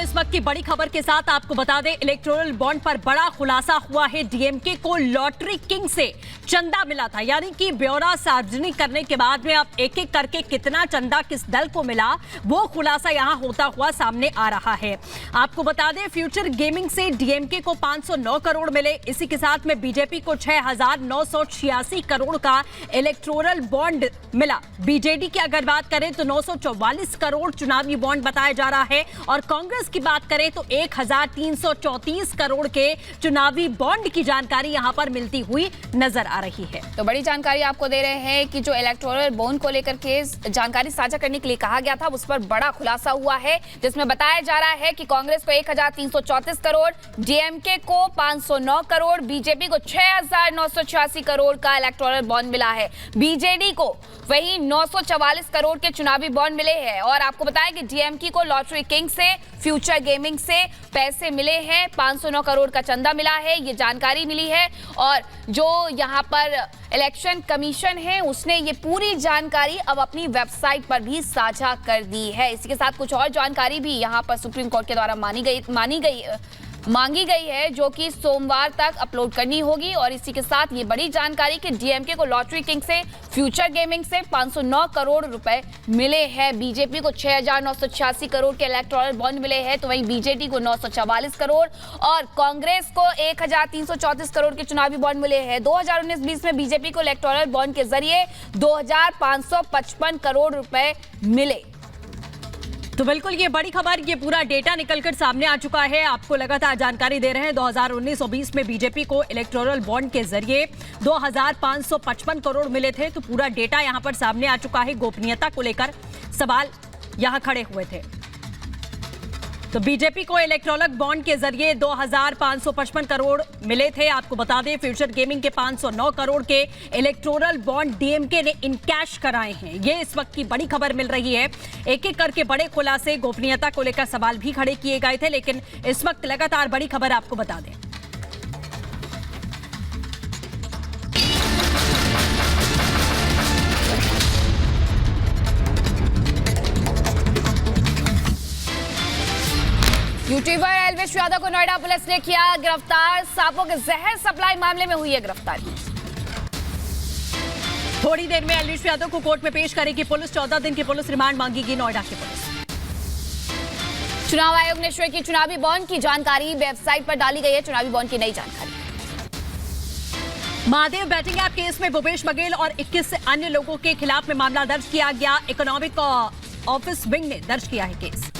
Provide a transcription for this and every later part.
इस वक्त की बड़ी खबर के साथ आपको बता दें, इलेक्टोरल बॉन्ड पर बड़ा खुलासा हुआ है। डीएमके को लॉटरी किंग से चंदा मिला था, यानी कि ब्यौरा सार्वजनिक करने के बाद में अब एक एक करके कितना चंदा किस दल को मिला वो खुलासा यहां होता हुआ सामने आ रहा है। आपको बता दें, फ्यूचर गेमिंग से डीएमके को 509 करोड़ मिले। इसी के साथ में बीजेपी को 6,986 करोड़ का इलेक्टोरल बॉन्ड मिला। बीजेडी की अगर बात करें तो 944 करोड़ चुनावी बॉन्ड बताया जा रहा है और कांग्रेस की बात करें तो 1,334 करोड़ के चुनावी बॉन्ड की जानकारी यहां पर मिलती हुई नजर आ रही है। तो बड़ी जानकारी आपको दे रहे हैं कि जो इलेक्टोरल बॉन्ड को लेकर के जानकारी साझा करने के लिए कहा गया था उस पर बड़ा खुलासा हुआ है, जिसमें बताया जा रहा है कि कांग्रेस को 1,334 करोड़, डीएमके को 509 करोड़, बीजेपी को 6,986 करोड़ का इलेक्टोरल बॉन्ड मिला है। बीजेडी को वही 944 करोड़ के चुनावी बॉन्ड मिले हैं। और आपको बताएं कि डीएमके को लॉटरी किंग से, फ्यूचर गेमिंग से पैसे मिले हैं, 509 करोड़ का चंदा मिला है, ये जानकारी मिली है। और जो यहाँ पर इलेक्शन कमीशन है उसने ये पूरी जानकारी अब अपनी वेबसाइट पर भी साझा कर दी है। इसी के साथ कुछ और जानकारी भी यहाँ पर सुप्रीम कोर्ट के द्वारा मांगी गई है, जो कि सोमवार तक अपलोड करनी होगी। और इसी के साथ ये बड़ी जानकारी कि डीएमके को लॉटरी किंग से, फ्यूचर गेमिंग से 509 करोड़ रुपए मिले हैं। बीजेपी को 6,986 करोड़ के इलेक्टोरल बॉन्ड मिले हैं, तो वहीं बीजेडी को 944 करोड़ और कांग्रेस को 1,334 करोड़ के चुनावी बॉन्ड मिले हैं। 2019-20 में बीजेपी को इलेक्टोरल बॉन्ड के जरिए 2,555 करोड़ रुपए मिले। तो बिल्कुल ये बड़ी खबर, ये पूरा डेटा निकलकर सामने आ चुका है। आपको लगातार जानकारी दे रहे हैं। 2019 और 20 में बीजेपी को इलेक्टोरल बॉन्ड के जरिए 2,555 करोड़ मिले थे। तो पूरा डेटा यहां पर सामने आ चुका है। गोपनीयता को लेकर सवाल यहां खड़े हुए थे। तो बीजेपी को इलेक्टोरल बॉन्ड के जरिए 2,555 करोड़ मिले थे। आपको बता दें, फ्यूचर गेमिंग के 509 करोड़ के इलेक्टोरल बॉन्ड डीएमके ने इन कैश कराए हैं। ये इस वक्त की बड़ी खबर मिल रही है। एक एक करके बड़े खुलासे, गोपनीयता को लेकर सवाल भी खड़े किए गए थे, लेकिन इस वक्त लगातार बड़ी खबर आपको बता दें। यूट्यूबर एल्विश यादव को नोएडा पुलिस ने किया गिरफ्तार। सांपों के जहर सप्लाई मामले में हुई है गिरफ्तारी। थोड़ी देर में एल्विश यादव को कोर्ट में पेश करेगी पुलिस। 14 दिन की पुलिस रिमांड मांगेगी नोएडा की पुलिस। चुनाव आयोग ने शुरू की चुनावी बॉन्ड की जानकारी, वेबसाइट पर डाली गई है चुनावी बॉन्ड की नई जानकारी। महादेव बैटिंग ऐप केस में भूपेश बघेल और 21 अन्य लोगों के खिलाफ में मामला दर्ज किया गया। इकोनॉमिक ऑफिस विंग ने दर्ज किया है केस।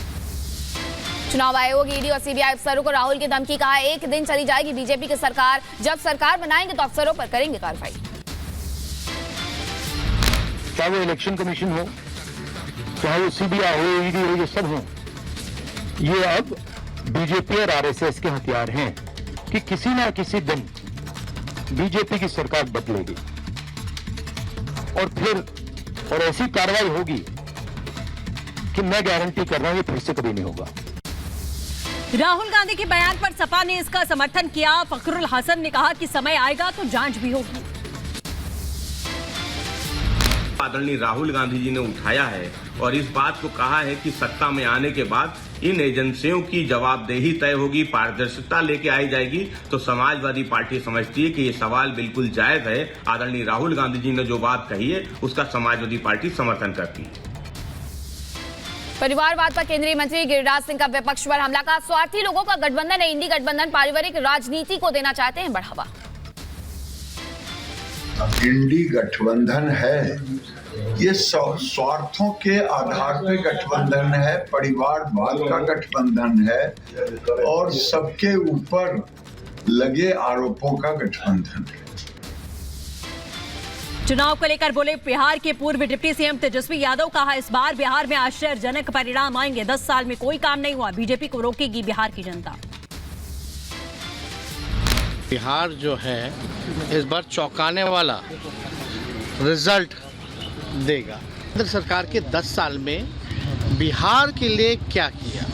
चुनाव आयोग, ईडी और सीबीआई अफसरों को राहुल की धमकी, कहा एक दिन चली जाएगी बीजेपी की सरकार, जब सरकार बनाएंगे तो अफसरों पर करेंगे कार्रवाई। चाहे वो इलेक्शन कमीशन हो, चाहे वो सीबीआई हो, ईडी हो, ये सब हो, ये अब बीजेपी और आरएसएस के हथियार हैं कि किसी ना किसी दिन बीजेपी की सरकार बदलेगी और ऐसी कार्रवाई होगी कि मैं गारंटी कर रहा हूं ये फिर से कभी नहीं होगा। राहुल गांधी के बयान पर सपा ने इसका समर्थन किया। फखरुल हसन ने कहा कि समय आएगा तो जांच भी होगी। आदरणीय राहुल गांधी जी ने उठाया है और इस बात को कहा है कि सत्ता में आने के बाद इन एजेंसियों की जवाबदेही तय होगी, पारदर्शिता लेके आई जाएगी। तो समाजवादी पार्टी समझती है कि ये सवाल बिल्कुल जायज है। आदरणीय राहुल गांधी जी ने जो बात कही है उसका समाजवादी पार्टी समर्थन करती है। परिवारवाद पर केंद्रीय मंत्री गिरिराज सिंह का विपक्ष पर हमला, का स्वार्थी लोगों का गठबंधन है। इंडी गठबंधन पारिवारिक राजनीति को देना चाहते हैं बढ़ावा। इंडी गठबंधन है, ये स्वार्थों के आधार पे गठबंधन है, परिवारवाद का गठबंधन है और सबके ऊपर लगे आरोपों का गठबंधन है। चुनाव को लेकर बोले बिहार के पूर्व डिप्टी सीएम तेजस्वी यादव, कहा इस बार बिहार में आश्चर्यजनक परिणाम आएंगे। 10 साल में कोई काम नहीं हुआ, बीजेपी को रोकेगी बिहार की जनता। बिहार जो है इस बार चौंकाने वाला रिजल्ट देगा। केंद्र सरकार के 10 साल में बिहार के लिए क्या किया।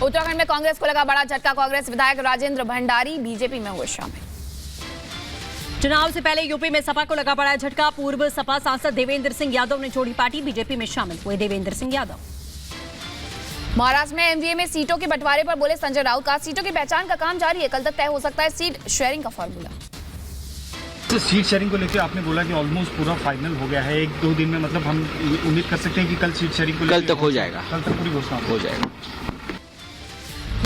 उत्तराखंड में कांग्रेस को लगा बड़ा झटका, कांग्रेस विधायक राजेंद्र भंडारी बीजेपी में हुए शामिल। चुनाव से पहले यूपी में सपा को लगा बड़ा झटका। पूर्व सपा सांसद देवेंद्र सिंह यादव ने छोड़ी पार्टी, बीजेपी में शामिल हुए देवेंद्र सिंह यादव। महाराष्ट्र में एमवीए में सीटों के बंटवारे पर बोले संजय राउत, का सीटों की पहचान का काम जारी है, कल तक तय हो सकता है सीट शेयरिंग का फॉर्मूला। सीट शेयरिंग को लेकर आपने बोला कि ऑलमोस्ट पूरा फाइनल हो गया है, 1-2 दिन में, मतलब हम उम्मीद कर सकते हैं कि कल सीट शेयरिंग को कल तक हो जाएगा, कल तक पूरी घोषणा हो जाएगा।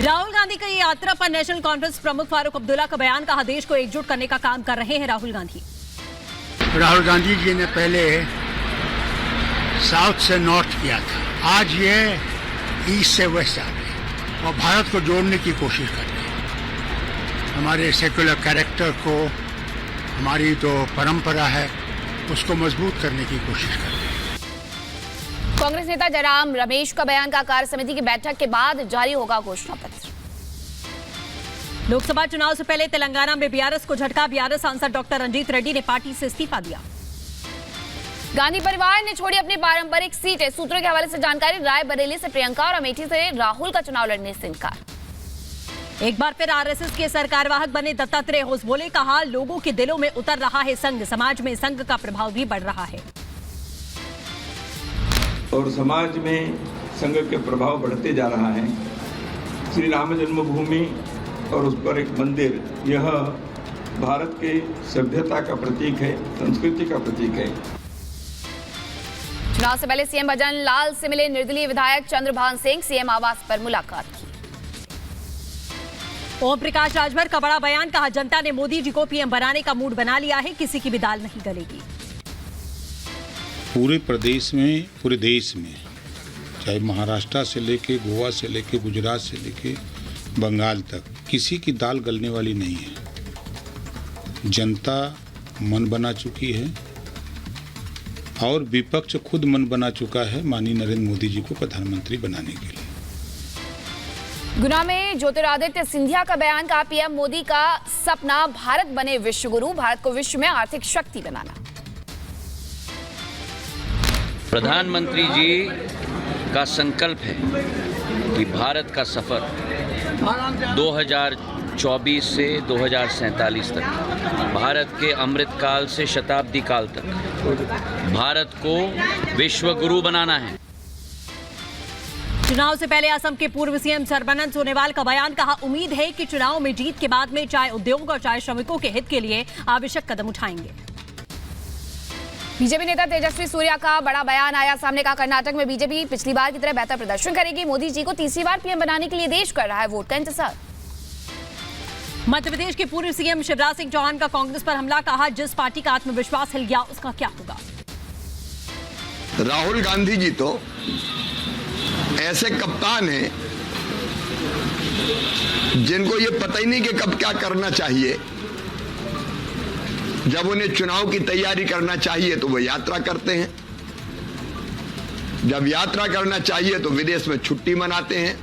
राहुल गांधी की यात्रा पर नेशनल कॉन्फ्रेंस प्रमुख फारूक अब्दुल्ला का बयान, कहा देश को एकजुट करने का काम कर रहे हैं राहुल गांधी। राहुल गांधी जी ने पहले साउथ से नॉर्थ किया था, आज ये ईस्ट से वेस्ट आ गए और भारत को जोड़ने की कोशिश कर रहे हैं। हमारे सेक्युलर कैरेक्टर को, हमारी जो परंपरा है, उसको मजबूत करने की कोशिश कर रहे हैं। कांग्रेस नेता जयराम रमेश का बयान, का कार्य समिति की बैठक के बाद जारी होगा घोषणा पत्र। लोकसभा चुनाव से पहले तेलंगाना में बीआरएस को झटका, बीआरएस सांसद डॉक्टर रंजीत रेड्डी ने पार्टी से इस्तीफा दिया। गांधी परिवार ने छोड़ी अपनी पारंपरिक सीटें, सूत्रों के हवाले से जानकारी, रायबरेली से प्रियंका और अमेठी से राहुल का चुनाव लड़ने से इनकार। एक बार फिर आरएसएस के सरकारवाहक बने दत्तात्रेय होस बोले, कहा लोगों के दिलों में उतर रहा है संघ, समाज में संघ का प्रभाव भी बढ़ रहा है और समाज में संघ के प्रभाव बढ़ते जा रहा है। श्री राम जन्मभूमि और उस पर एक मंदिर, यह भारत के सभ्यता का प्रतीक है, संस्कृति का प्रतीक है। चुनाव से पहले सीएम भजन लाल से मिले निर्दलीय विधायक चंद्रभान सिंह, सीएम आवास पर मुलाकात की। ओम प्रकाश राजभर का बड़ा बयान, कहा जनता ने मोदी जी को पीएम बनाने का मूड बना लिया है, किसी की भी दाल नहीं गलेगी। पूरे प्रदेश में, पूरे देश में, चाहे महाराष्ट्र से लेके, गोवा से लेके, गुजरात से लेके बंगाल तक, किसी की दाल गलने वाली नहीं है। जनता मन बना चुकी है और विपक्ष खुद मन बना चुका है माननीय नरेंद्र मोदी जी को प्रधानमंत्री बनाने के लिए। गुना में ज्योतिरादित्य सिंधिया का बयान, का पीएम मोदी का सपना भारत बने विश्वगुरु, भारत को विश्व में आर्थिक शक्ति बनाना। प्रधानमंत्री जी का संकल्प है कि भारत का सफर 2024 से 2047 तक, भारत के अमृत काल से शताब्दी काल तक भारत को विश्व गुरु बनाना है। चुनाव से पहले असम के पूर्व सीएम सर्बानंद सोनोवाल का बयान, कहा उम्मीद है कि चुनाव में जीत के बाद में चाय उद्योग और चाय श्रमिकों के हित के लिए आवश्यक कदम उठाएंगे। बीजेपी नेता तेजस्वी सूर्या का बड़ा बयान आया सामने, का कर्नाटक में बीजेपी पिछली बार की तरह बेहतर प्रदर्शन करेगी, मोदी जी को तीसरी बार पीएम बनाने के लिए देश कर रहा है वोट का इंतजार। मध्य प्रदेश के पूर्व सीएम शिवराज सिंह चौहान का कांग्रेस पर हमला, कहा जिस पार्टी का आत्मविश्वास हिल गया उसका क्या होगा। राहुल गांधी जी तो ऐसे कप्तान हैं जिनको ये पता ही नहीं कि कब क्या करना चाहिए। जब उन्हें चुनाव की तैयारी करना चाहिए तो वो यात्रा करते हैं, जब यात्रा करना चाहिए तो विदेश में छुट्टी मनाते हैं।